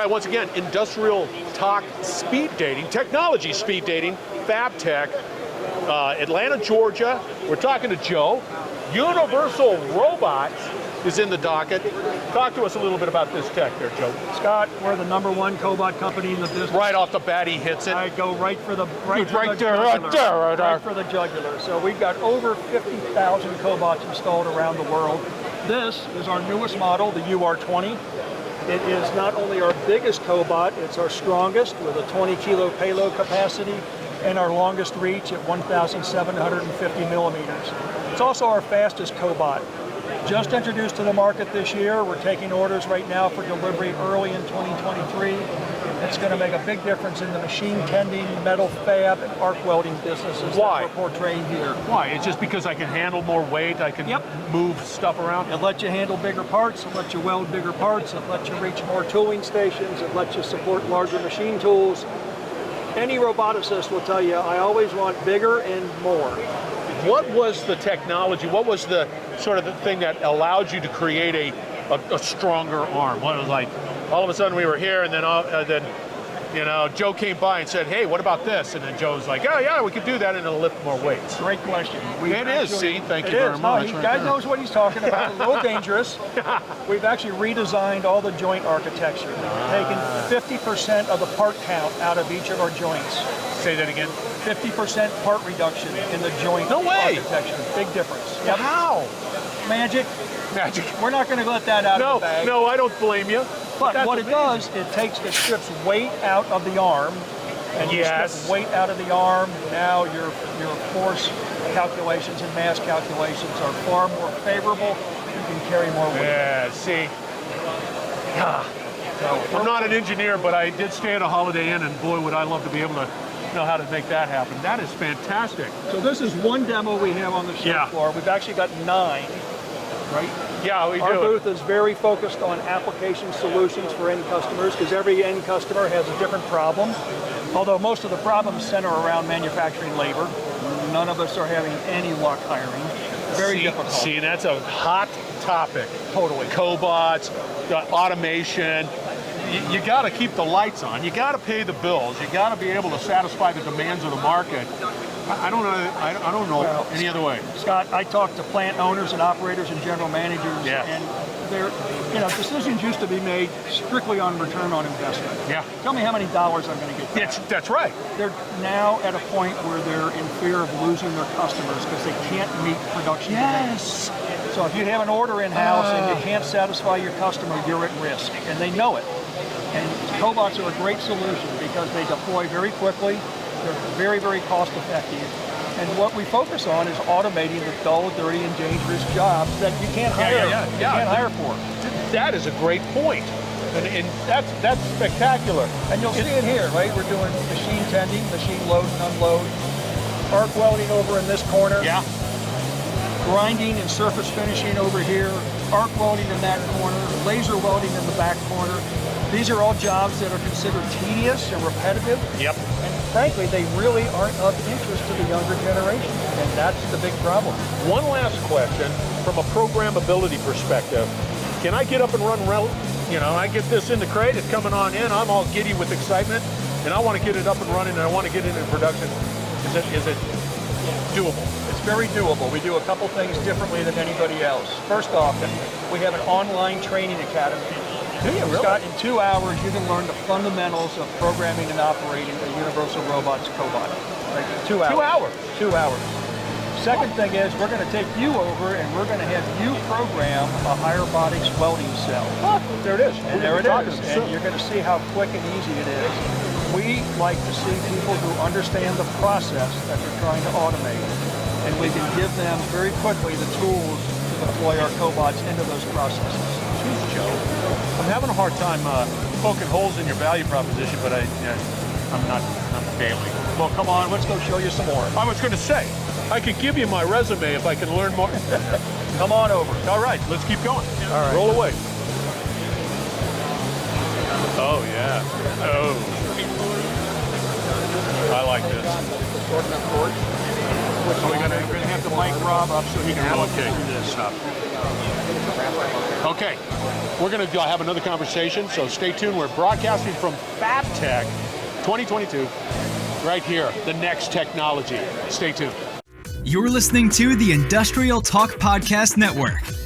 once again, industrial talk speed dating, technology speed dating, FABTECH, Atlanta, Georgia. We're talking to Joe. Universal Robots is in the docket. Talk to us a little bit about this tech there, Joe. Scott, we're the #1 cobot company in the business. Right off the bat, he hits it. I go right for the Right there. Right for the jugular. So we've got over 50,000 cobots installed around the world. This is our newest model, the UR20. It is not only our biggest cobot, it's our strongest with a 20-kilo payload capacity and our longest reach at 1,750 millimeters. It's also our fastest cobot. Just introduced to the market this year. We're taking orders right now for delivery early in 2023. It's going to make a big difference in the machine tending, metal fab, and arc welding businesses that we're portraying here. Why? It's just because I can handle more weight, I can move stuff around? It lets you handle bigger parts, it lets you weld bigger parts, it lets you reach more tooling stations, it lets you support larger machine tools. Any roboticist will tell you, I always want bigger and more. What was the technology, what was the sort of the thing that allowed you to create a stronger arm? What was like, all of a sudden we were here and then you know, Joe came by and said, hey, what about this? And then Joe's like, oh yeah, we could do that and it'll lift more weights. Great question. It is, see, thank you very much. The guy knows what he's talking about, a little dangerous. We've actually redesigned all the joint architecture. Taken 50% of the part count out of each of our joints. Say that again. 50% part reduction in the joint architecture. Big difference. Yep. How? Magic. Magic. We're not going to let that out of the bag. No, I don't blame you. But what it does, it strips weight out of the arm, and you strip weight out of the arm. Now your force calculations and mass calculations are far more favorable. You can carry more weight. Yeah, see. I'm not an engineer, but I did stay at a Holiday Inn, and boy, would I love to be able to know how to make that happen. That is fantastic. So this is one demo we have on the show floor. We've actually got 9, right? Yeah, we do. Our booth is very focused on application solutions for end customers because every end customer has a different problem. Although most of the problems center around manufacturing labor. None of us are having any luck hiring. Very difficult. See, that's a hot topic. Totally. Cobots, automation. You got to keep the lights on. You got to pay the bills. You got to be able to satisfy the demands of the market. I don't know any other way. Scott, I talk to plant owners and operators and general managers, and decisions used to be made strictly on return on investment. Yeah. Tell me how many dollars I'm going to get back. That's right. They're now at a point where they're in fear of losing their customers because they can't meet production demands. So if you have an order in-house and you can't satisfy your customer, you're at risk, and they know it. And cobots are a great solution because they deploy very quickly. They're very, very cost effective. And what we focus on is automating the dull, dirty, and dangerous jobs that you can't hire for. That is a great point. And that's spectacular. And you'll see it here, right? We're doing machine tending, machine load and unload, arc welding over in this corner. Yeah. Grinding and surface finishing over here, arc welding in that corner, laser welding in the back corner. These are all jobs that are considered tedious and repetitive. Yep. And frankly, they really aren't of interest to the younger generation. And that's the big problem. One last question, from a programmability perspective. Can I get up and run, I get this in the crate, it's coming on in, I'm all giddy with excitement, and I want to get it up and running, and I want to get it in production. Is it doable? It's very doable. We do a couple things differently than anybody else. First off, we have an online training academy. Do you really? Scott, in 2 hours, you can learn the fundamentals of programming and operating a Universal Robots cobot. Like 2 hours. 2 hours? 2 hours. Second thing is, we're going to take you over and we're going to have you program a robotics welding cell. Oh, there it is. And there it is. And you're going to see how quick and easy it is. We like to see people who understand the process that they're trying to automate. And we can give them very quickly the tools to deploy our cobots into those processes. Jeez, Joe. I'm having a hard time poking holes in your value proposition, but I'm failing. Well, come on, let's go show you some more. I was going to say, I could give you my resume if I can learn more. Come on over. All right, let's keep going. All right. Roll away. Oh, yeah. Oh. I like this. So we're going to have to mic Rob up so he can walk through this stuff. Okay, we're going to have another conversation, so stay tuned. We're broadcasting from FABTECH 2022, right here, the next technology. Stay tuned. You're listening to the Industrial Talk Podcast Network.